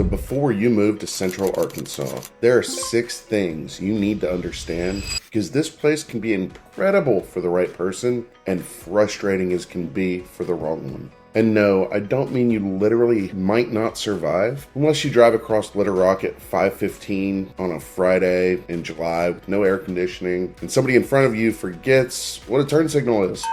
So before you move to Central Arkansas, there are 6 things you need to understand because this place can be incredible for the right person and frustrating as can be for the wrong one. And no, I don't mean you literally might not survive unless you drive across Little Rock at 5:15 on a Friday in July with no air conditioning and somebody in front of you forgets what a turn signal is.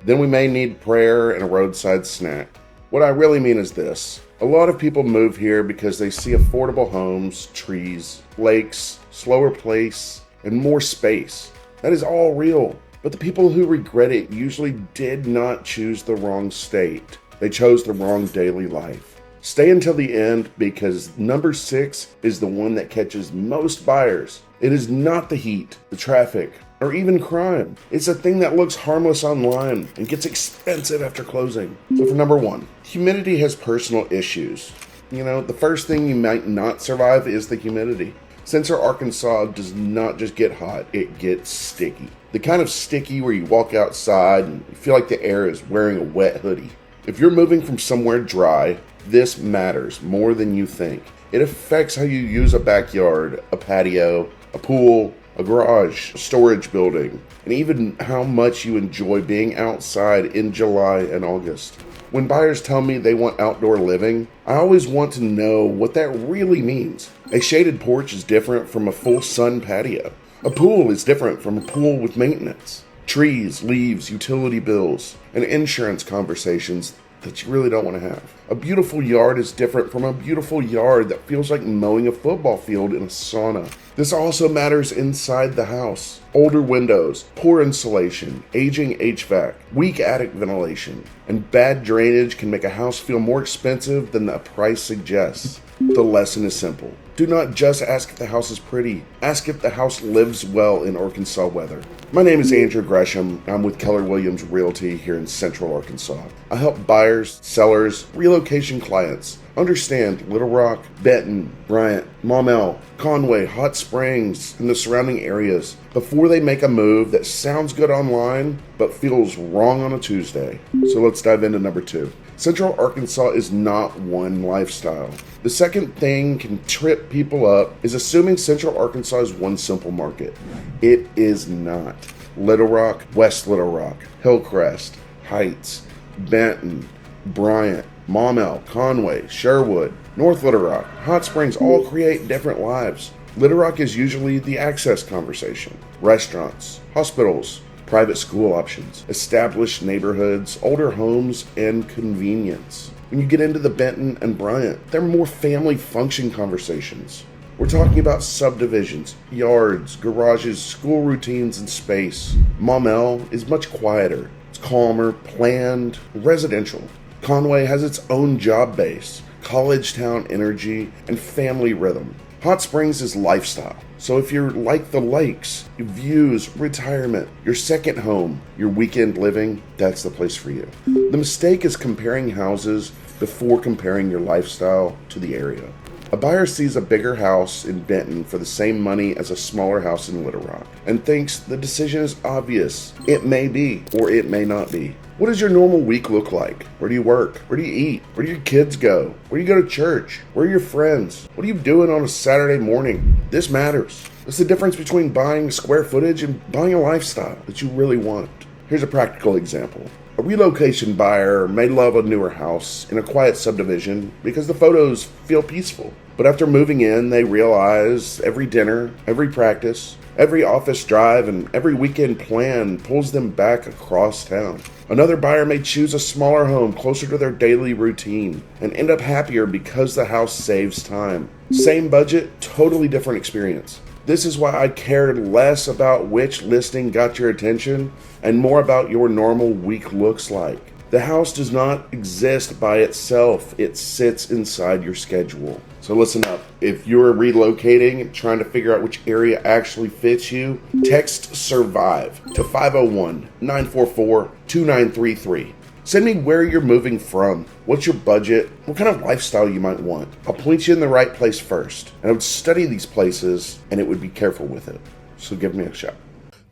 Then we may need prayer and a roadside snack. What I really mean is this. A lot of people move here because they see affordable homes, trees, lakes, slower pace, and more space. That is all real. But the people who regret it usually did not choose the wrong state. They chose the wrong daily life. Stay until the end because number 6 is the one that catches most buyers. It is not the heat, the traffic, or even crime. It's a thing that looks harmless online and gets expensive after closing. So for number 1, humidity has personal issues. The first thing you might not survive is the humidity. Central Arkansas does not just get hot, it gets sticky. The kind of sticky where you walk outside and you feel like the air is wearing a wet hoodie. If you're moving from somewhere dry, this matters more than you think. It affects how you use a backyard, a patio, a pool, a garage, a storage building, and even how much you enjoy being outside in July and August. When buyers tell me they want outdoor living, I always want to know what that really means. A shaded porch is different from a full sun patio. A pool is different from a pool with maintenance. Trees, leaves, utility bills, and insurance conversations that you really don't want to have. A beautiful yard is different from a beautiful yard that feels like mowing a football field in a sauna. This also matters inside the house. Older windows, poor insulation, aging HVAC, weak attic ventilation, and bad drainage can make a house feel more expensive than the price suggests. The lesson is simple. Do not just ask if the house is pretty. Ask if the house lives well in Arkansas weather. My name is Andrew Gresham. I'm with Keller Williams Realty here in Central Arkansas. I help buyers, sellers, relocation clients understand Little Rock, Benton, Bryant, Maumelle, Conway, Hot Springs, and the surrounding areas before they make a move that sounds good online but feels wrong on a Tuesday. So let's dive into number 2. Central Arkansas is not one lifestyle. The second thing can trip people up is assuming Central Arkansas is one simple market. It is not. Little Rock, West Little Rock, Hillcrest, Heights, Benton, Bryant, Maumelle, Conway, Sherwood, North Little Rock, Hot Springs all create different lives. Little Rock is usually the access conversation. Restaurants, hospitals, private school options, established neighborhoods, older homes, and convenience. When you get into the Benton and Bryant, they're more family function conversations. We're talking about subdivisions, yards, garages, school routines, and space. Maumelle is much quieter. It's calmer, planned, residential. Conway has its own job base, college town energy, and family rhythm. Hot Springs is lifestyle. So if you're like the lakes, views, retirement, your second home, your weekend living, that's the place for you. The mistake is comparing houses before comparing your lifestyle to the area. A buyer sees a bigger house in Benton for the same money as a smaller house in Little Rock and thinks the decision is obvious. It may be, or it may not be. What does your normal week look like? Where do you work? Where do you eat? Where do your kids go? Where do you go to church? Where are your friends? What are you doing on a Saturday morning? This matters. It's the difference between buying square footage and buying a lifestyle that you really want. Here's a practical example. A relocation buyer may love a newer house in a quiet subdivision because the photos feel peaceful. But after moving in, they realize every dinner, every practice, every office drive, and every weekend plan pulls them back across town. Another buyer may choose a smaller home closer to their daily routine and end up happier because the house saves time. Same budget, totally different experience. This is why I cared less about which listing got your attention and more about your normal week looks like. The house does not exist by itself. It sits inside your schedule. So listen up. If you're relocating and trying to figure out which area actually fits you, text SURVIVE to 501-944-2933. Send me where you're moving from, what's your budget, what kind of lifestyle you might want. I'll point you in the right place first. And I would study these places and it would be careful with it. So give me a shot.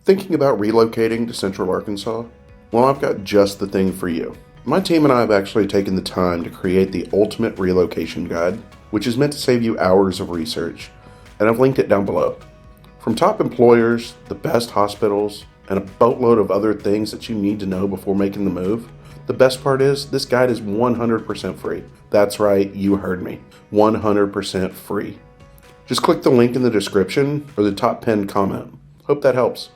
Thinking about relocating to Central Arkansas? Well, I've got just the thing for you. My team and I have actually taken the time to create the ultimate relocation guide, which is meant to save you hours of research, and I've linked it down below. From top employers, the best hospitals, and a boatload of other things that you need to know before making the move, the best part is this guide is 100% free. That's right, you heard me. 100% free. Just click the link in the description or the top pinned comment. Hope that helps.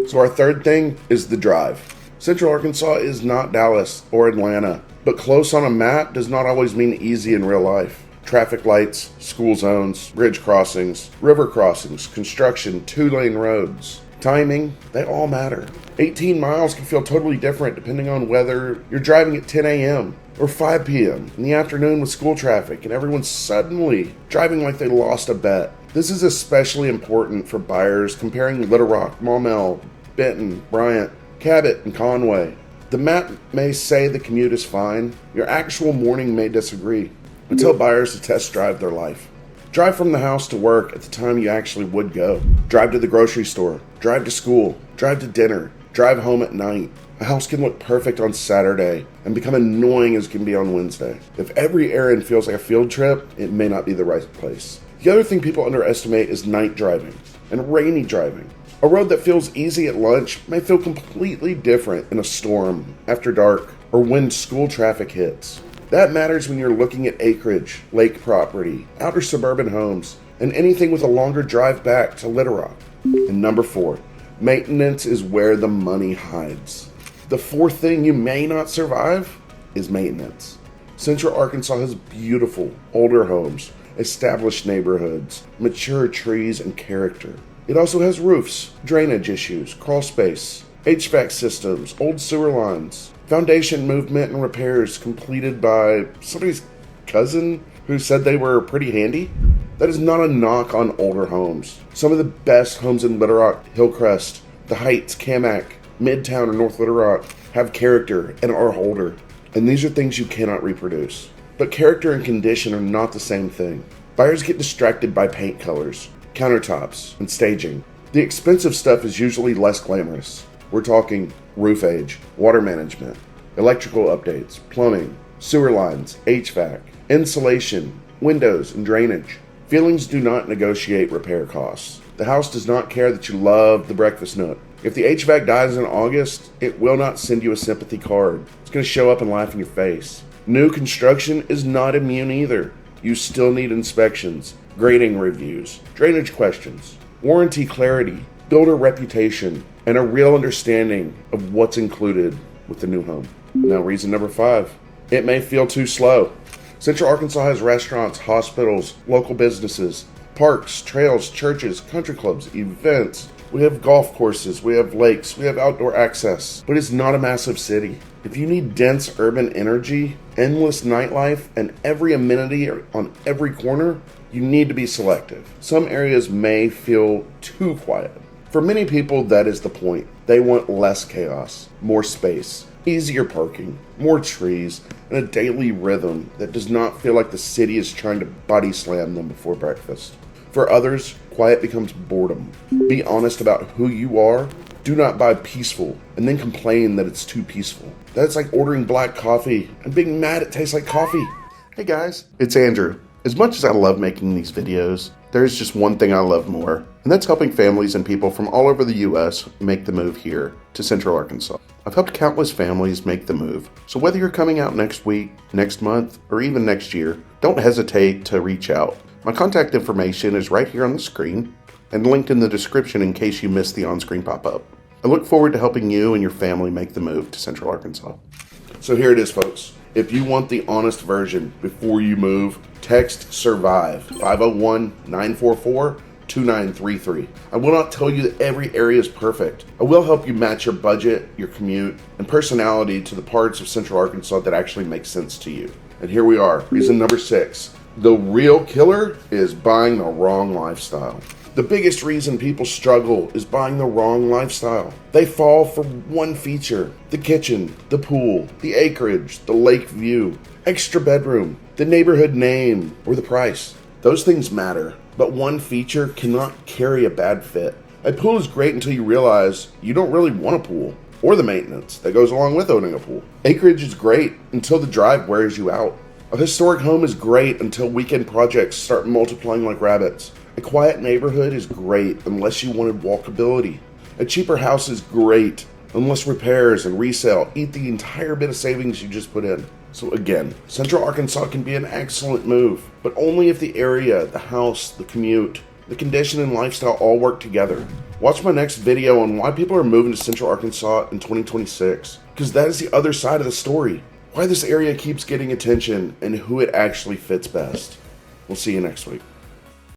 So our third thing is the drive. Central Arkansas is not Dallas or Atlanta, but close on a map does not always mean easy in real life. Traffic lights, school zones, bridge crossings, river crossings, construction, 2-lane roads. Timing, they all matter. 18 miles can feel totally different depending on whether you're driving at 10 a.m. or 5 p.m. in the afternoon with school traffic and everyone's suddenly driving like they lost a bet. This is especially important for buyers comparing Little Rock, Maumelle, Benton, Bryant, Cabot, and Conway. The map may say the commute is fine. Your actual morning may disagree. But tell buyers to test drive their life. Drive from the house to work at the time you actually would go. Drive to the grocery store. Drive to school. Drive to dinner. Drive home at night. A house can look perfect on Saturday and become annoying as can be on Wednesday. If every errand feels like a field trip, it may not be the right place. The other thing people underestimate is night driving and rainy driving. A road that feels easy at lunch may feel completely different in a storm, after dark, or when school traffic hits. That matters when you're looking at acreage, lake property, outer suburban homes, and anything with a longer drive back to Little Rock. And number 4, maintenance is where the money hides. The fourth thing you may not survive is maintenance. Central Arkansas has beautiful, older homes, established neighborhoods, mature trees, and character. It also has roofs, drainage issues, crawl space, HVAC systems, old sewer lines, foundation movement and repairs completed by somebody's cousin who said they were pretty handy. That is not a knock on older homes. Some of the best homes in Little Rock, Hillcrest, the Heights, Camac, Midtown, or North Little Rock have character and are older. And these are things you cannot reproduce. But character and condition are not the same thing. Buyers get distracted by paint colors, countertops, and staging. The expensive stuff is usually less glamorous. We're talking roof age, water management, electrical updates, plumbing, sewer lines, HVAC, insulation, windows, and drainage. Feelings do not negotiate repair costs. The house does not care that you love the breakfast nook. If the HVAC dies in August, it will not send you a sympathy card. It's going to show up and laugh in your face. New construction is not immune either. You still need inspections, grading reviews, drainage questions, warranty clarity, builder reputation, and a real understanding of what's included with the new home. Now, reason number 5, it may feel too slow. Central Arkansas has restaurants, hospitals, local businesses, parks, trails, churches, country clubs, events. We have golf courses, we have lakes, we have outdoor access, but it's not a massive city. If you need dense urban energy, endless nightlife, and every amenity on every corner, you need to be selective. Some areas may feel too quiet. For many people, that is the point. They want less chaos, more space, easier parking, more trees, and a daily rhythm that does not feel like the city is trying to body slam them before breakfast. For others, quiet becomes boredom. Be honest about who you are. Do not buy peaceful and then complain that it's too peaceful. That's like ordering black coffee and being mad it tastes like coffee. Hey guys, it's Andrew. As much as I love making these videos, there's just one thing I love more, and that's helping families and people from all over the U.S. make the move here to Central Arkansas. I've helped countless families make the move, so whether you're coming out next week, next month, or even next year, don't hesitate to reach out. My contact information is right here on the screen and linked in the description in case you missed the on-screen pop-up. I look forward to helping you and your family make the move to Central Arkansas. So here it is, folks. If you want the honest version before you move, text SURVIVE 501-944-2933. I will not tell you that every area is perfect. I will help you match your budget, your commute, and personality to the parts of Central Arkansas that actually make sense to you. And here we are, reason number 6. The real killer is buying the wrong lifestyle. The biggest reason people struggle is buying the wrong lifestyle. They fall for one feature: the kitchen, the pool, the acreage, the lake view, extra bedroom, the neighborhood name, or the price. Those things matter, but one feature cannot carry a bad fit. A pool is great until you realize you don't really want a pool. or the maintenance that goes along with owning a pool. Acreage is great until the drive wears you out. A historic home is great until weekend projects start multiplying like rabbits. A quiet neighborhood is great unless you wanted walkability. A cheaper house is great unless repairs and resale eat the entire bit of savings you just put in. So again, Central Arkansas can be an excellent move, but only if the area, the house, the commute, the condition, and lifestyle all work together. Watch my next video on why people are moving to Central Arkansas in 2026, because that is the other side of the story. Why this area keeps getting attention and who it actually fits best. We'll see you next week.